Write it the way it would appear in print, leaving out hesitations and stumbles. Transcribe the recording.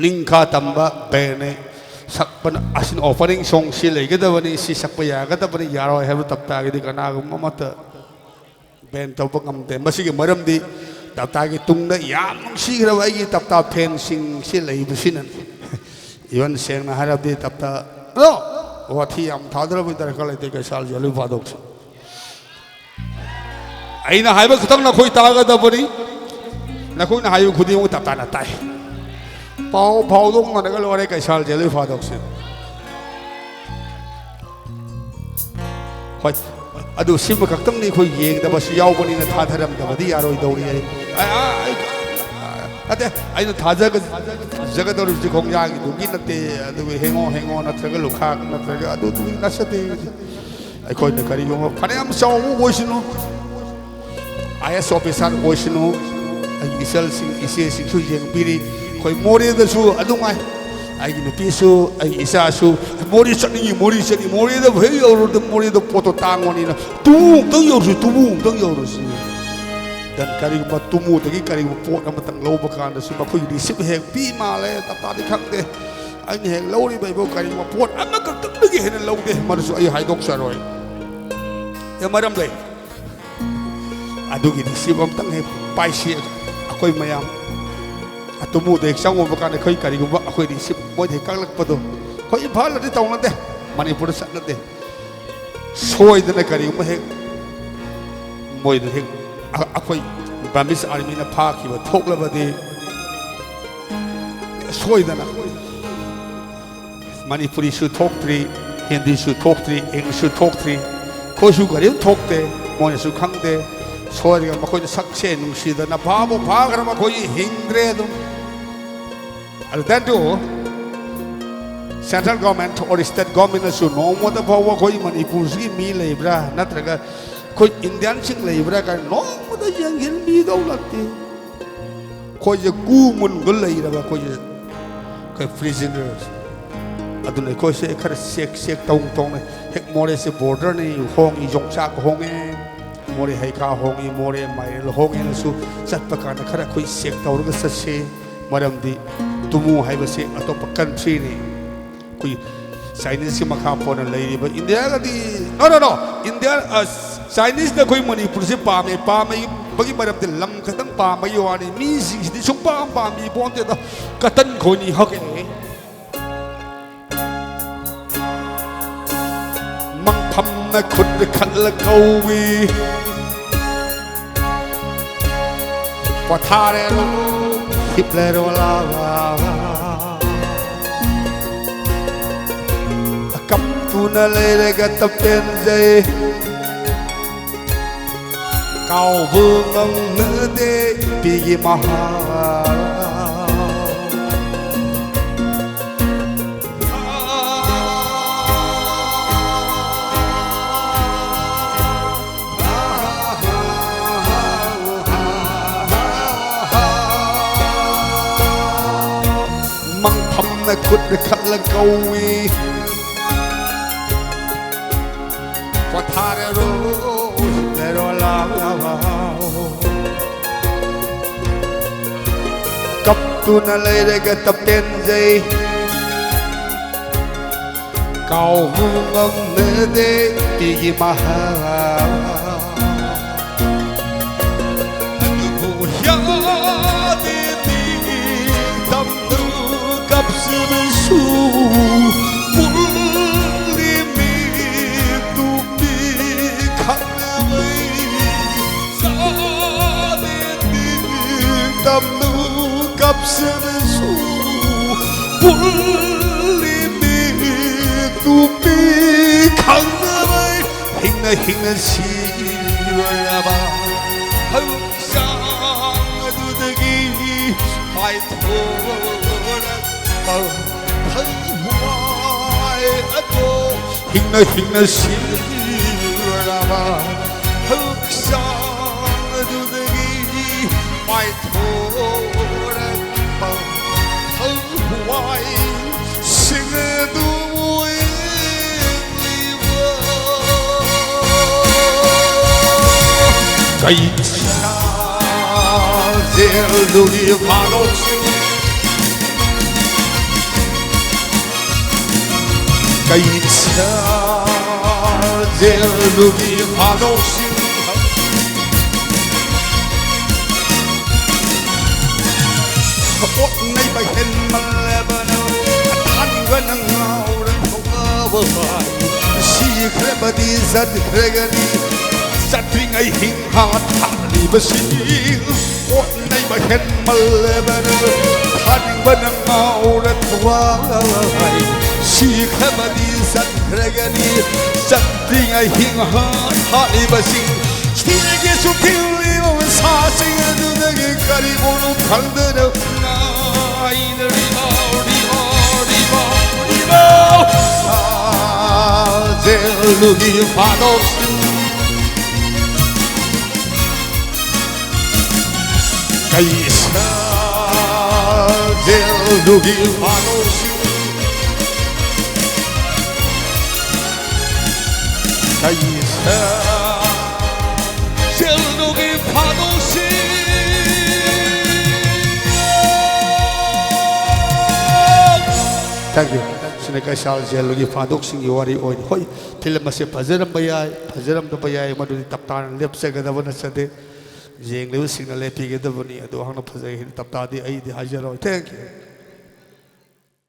Lingka tamba bene sakpan asin offering song sila kita bani si sakpaya kita bani yaro heru tapta gitu karena aku mamata ben tahu pengamte masih kemarin di tapta gitu tungda yang sih kira lagi tapta fencing sila ibu sinan iwan seng na harap di tapta no wati am thadra bitar kalau itu kesal jalu padok aina hai ba kutang na koi taga da bani na koi na hayu khudi mu tapta na tai Pau dong mana kalau orang kaisal jadi fadok sih. Hoi, aduh sih mereka teng ni koi yang dapat siau pun ini thadaram dapat dia aroi dori ini. Ada, ayo thadar ke jaga dori si kong yang itu gini nanti aduh hengo nanti ke lukak nanti aduh tu nasib ai koi nak kari yung kane am siau mu boisinu. Ayah sopesan boisinu. Ai isal sing su yang biri. Koi mori dah su adung ai, ai gini pisu, ai isa su mori cani dah hei orang dah mori dah foto tangan ini, tumu tang yaur su, dan kari gua tumu tadi kari gua pot nama tang lau bakan dah su, makoi di sip hek pi malay tapi kang deh, ai ni hek lau ni bayi kari gua pot, amma kerja lagi hek lau deh, marusu ai hai dok saroi, ya maram deh, aduh gini sip am tang hek paisi, aku mayam. Atau muda eksang bukan kau kari gua aku di sip boy hekang lek pado kau impal nanti tahu nanti Manipur sana nanti soy dan kari gua hek boy dan hek aku bamis army na pak iba thok la bade soy dan Manipuri su thok tri Hindi su thok tri English su thok tri kau su kari thok te mo su khang te soy dengan makoi sakse nungsi dan apa karena makoi hingre dong. Dan tu central government or state government su no mo da bawa koi Manipur si mi lebra natraga koi Indian sing lebra kan no mo da yang hilmi daulati koi je gumun gul lebra ba koi prisoners adune koi se khar sek tong hek more se border ni hong i jongsa hong more haika hong i more mail hong i su sat pakana khara koi sek taur ga se maram di tumu hai basi atau country ni kui Chinese ki makha pon lai ba India ka di no India Chinese na koi Manipur se pa me bagi maram de lam khatang pa mai wani mi sing di sung pa mi bon te da katan khoi ni hak ni mang tham na khut khat la kawi pathare lo hiplero lava kap tu na le ga tap ten jai kau vương nữ de pi maha na khut khat la kawi pathare ro la kap tu na le re ga tap ten jai kau ngong ne de ti maha su puli mi tu mi khanai sa de ti tam nu kap se su puli mi tu mi khanai hing si ra ba hau sang du de gi pai tho thấy hoài ado hình na xin ra ba thức sáng du đi mai thô ra ba thấy hoài xin du vui cây xa rêu du đi mà đâu 가이차 제루기 화독신 옷내이 바헨말레바노 탄과는 나오는 통과버사이 시크레바디 사드크레가니 사트링아이 힝하 타리바시 옷내이 바헨말레바노 탄과는 나오는 통과버사이 시크레바디 사드크레가니 사트링아이 힝하 타리바시 길게서 빌리면 사생의 눈에게 가리고는 강들여 나이들 리버 아제루기 화독신 가이사 제루기 화독신 가이사 제루기 화독신 Thank you. Sineka shal jelugi fadok sing yuari oi hoi film mase pajaram da bayai madu taptan lep se gada bana sade jeng lew signal lepi gada bani adu hang na phajai tapta di ai di hajar oi thank you